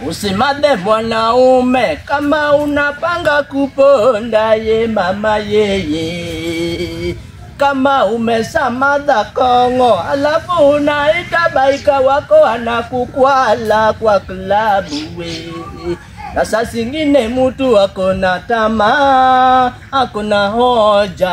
Usimame mwanaume kama unapanga kuponda ye mama yeye. Kama umesamadha kongo alafu unaita baika wako anakukwala kwa klabu we. Na saa zingine mtu akona tamaa, akona hoja.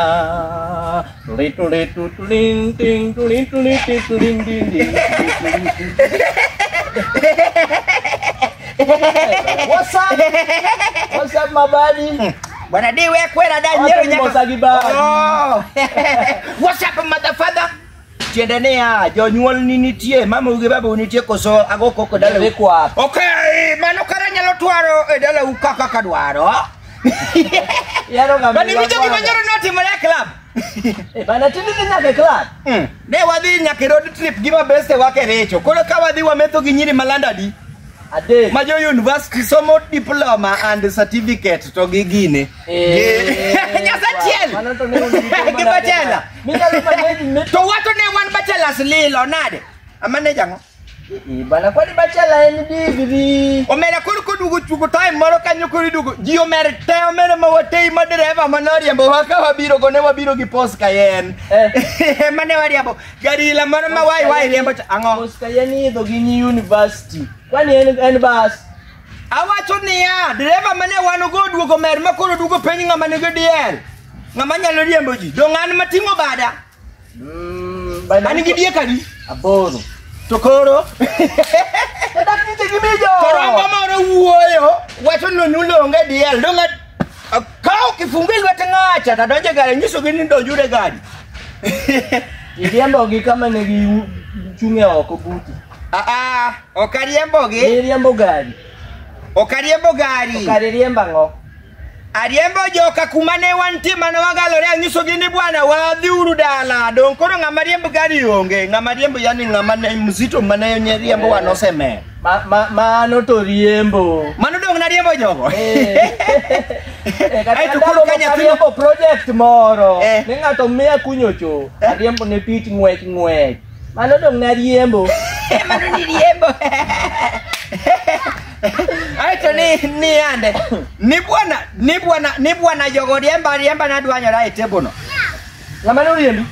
What's up? What's up, my buddy? Bwana D wewe kwenda ndani leo nyaka. What's up, motherfucker? Tiendelea, jonyuol nini tie, mama uge baba unitie koso agoko ko dala wekwa. Okay, mano karanya lo twaro e dala ukaka kadwaro. Yaro ngam. Bani wijo ki manyoro noti mole club. Bana tindi nyaka club. Ne wadhi nyaka road trip gima beste wake recho. Kono ka wadhi wametho gi nyiri malanda di. Ade. Majo university somo diploma and certificate to gigine. Nyasa tiel. Mano to ne Gi bachelor. Minga manage To wato ne wan bachelor lilo nade. Amane jango. Bana kwani bachelor en degree. Omera kudugu chugo time moro kanyo kuridugu. Ji omera te omera mawatei madereva manori ambo waka wabiro gone wabiro gi post kayen. Mane wariabo. Gari la mano mawai riambo ango. Post kayen idho gi university. Kwani en bus. Awacho niya, dereva mane wanogo duogo mer makoro duogo penyi ngama nigi diel. Ngama nyalo riembo ji. Do ng'an matingo bada. Ani gi die kadi? Aboro. To koro. Dakite gi mijo. Korombo moro wuoyo. Wacho no nyulonge diel. Do ng'at kao kifungi lwete ng'acha ta donje gari nyiso gi ni donjure gari. Iriembo gi kama ne gi chunge oko buti. Okariembo gi. Iriembo gari. Okariembo gari. Okariemba ngo. Ariembo joka kumane wanti mane wagalore anyiso gini bwana wadhi uru dala don koro ngama riembo gari onge ngama riembo yani ngama mzito mane nyeriembo wanoseme mano to riembo mano dong na riembo jogo ai to koro kanya riembo project moro ne ngato mia kunyocho riembo ne pit ngwech mano dong na riembo mano ni riembo Aito ni ande ni bwana jogo riemba na dwanyo ra etebo no. Ngama no riembi?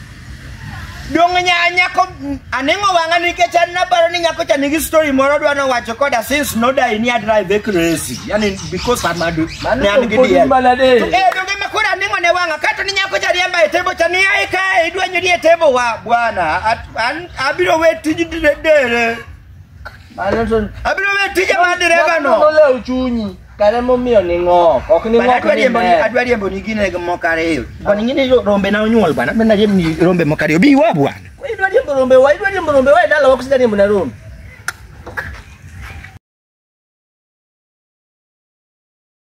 Dong nyako anengo wanga nikech an naparo ni nyako cha nigi story moro dwano wacho koda since no die ni drive crazy. Yani because amadu ne an gi diel. Dong makora anengo ne wanga kato ni nyako cha riemba etebo cha ni ai kae dwanyo ri etebo wa bwana abiro we tiji dere. Abiro we tije madereva no. No le uchunyi. Kare momio ni ngo. Ok ni ngo. Adwa riembo ni gine mokare. Bwana ngine rombe na onyuol bwana. Benda riembo ni rombe mokare. Bi wa bwana. Idwa riembo rombe, wa dala wako sida riembo na rombe.